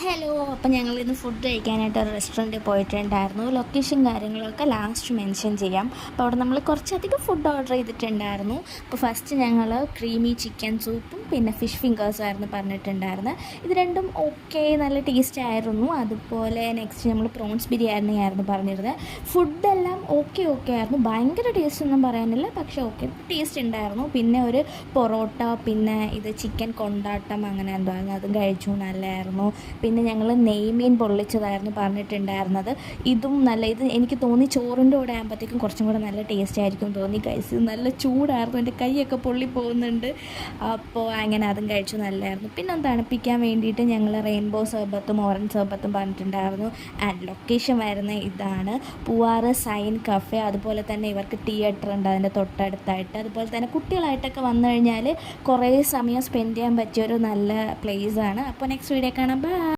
Hello. അപ്പം ഞങ്ങൾ ഇന്ന് ഫുഡ് കഴിക്കാനായിട്ട് ഒരു റെസ്റ്റോറൻറ്റിൽ പോയിട്ടുണ്ടായിരുന്നു. ലൊക്കേഷൻ കാര്യങ്ങളൊക്കെ ലാസ്റ്റ് മെൻഷൻ ചെയ്യാം. അപ്പോൾ അവിടെ നമ്മൾ കുറച്ചധികം ഫുഡ് ഓർഡർ ചെയ്തിട്ടുണ്ടായിരുന്നു. അപ്പോൾ ഫസ്റ്റ് ഞങ്ങൾ ക്രീമി ചിക്കൻ സൂപ്പും പിന്നെ ഫിഷ് ഫിംഗേഴ്സും ആയിരുന്നു പറഞ്ഞിട്ടുണ്ടായിരുന്നത്. ഇത് രണ്ടും ഓക്കെ, നല്ല ടേസ്റ്റ് ആയിരുന്നു. അതുപോലെ നെക്സ്റ്റ് നമ്മൾ പ്രോൺസ് ബിരിയാണി ആയിരുന്നു പറഞ്ഞിരുന്നത്. ഫുഡെല്ലാം ഓക്കെ ആയിരുന്നു, ഭയങ്കര ടേസ്റ്റ് ഒന്നും പറയാനില്ല, പക്ഷേ ഓക്കെ ടേസ്റ്റ് ഉണ്ടായിരുന്നു. പിന്നെ ഒരു പൊറോട്ട, പിന്നെ ഇത് ചിക്കൻ കൊണ്ടാട്ടം അങ്ങനെ എന്തോ ആയിരുന്നു, അതും കഴിച്ചു, നല്ലതായിരുന്നു. പിന്നെ ഞങ്ങൾ നെയ്മീൻ പൊള്ളിച്ചതായിരുന്നു പറഞ്ഞിട്ടുണ്ടായിരുന്നത്. ഇതും നല്ല, ഇത് എനിക്ക് തോന്നി ചോറിൻ്റെ കൂടെ ആകുമ്പോഴത്തേക്കും കുറച്ചും കൂടെ നല്ല ടേസ്റ്റ് ആയിരിക്കും തോന്നി. കഴിച്ച് നല്ല ചൂടായിരുന്നു, എൻ്റെ കൈയൊക്കെ പൊള്ളി പോകുന്നുണ്ട്. അപ്പോൾ അങ്ങനെ അതും കഴിച്ചു, നല്ലതായിരുന്നു. പിന്നെ ഒന്ന് തണുപ്പിക്കാൻ വേണ്ടിയിട്ട് ഞങ്ങൾ റെയിൻബോ സർബത്തും ഓറഞ്ച് സർബത്തും പറഞ്ഞിട്ടുണ്ടായിരുന്നു. ആൻഡ് ലൊക്കേഷൻ വരുന്നത് ഇതാണ്, പൂവാറ് സൈൻ കഫേ. അതുപോലെ തന്നെ ഇവർക്ക് തിയേറ്റർ ഉണ്ട് അതിൻ്റെ തൊട്ടടുത്തായിട്ട്. അതുപോലെ തന്നെ കുട്ടികളായിട്ടൊക്കെ വന്നു കഴിഞ്ഞാൽ കുറേ സമയം സ്പെൻഡ് ചെയ്യാൻ പറ്റിയൊരു നല്ല പ്ലേസാണ്. അപ്പോൾ നെക്സ്റ്റ് വീഡിയോ കാണാം. ബൈ.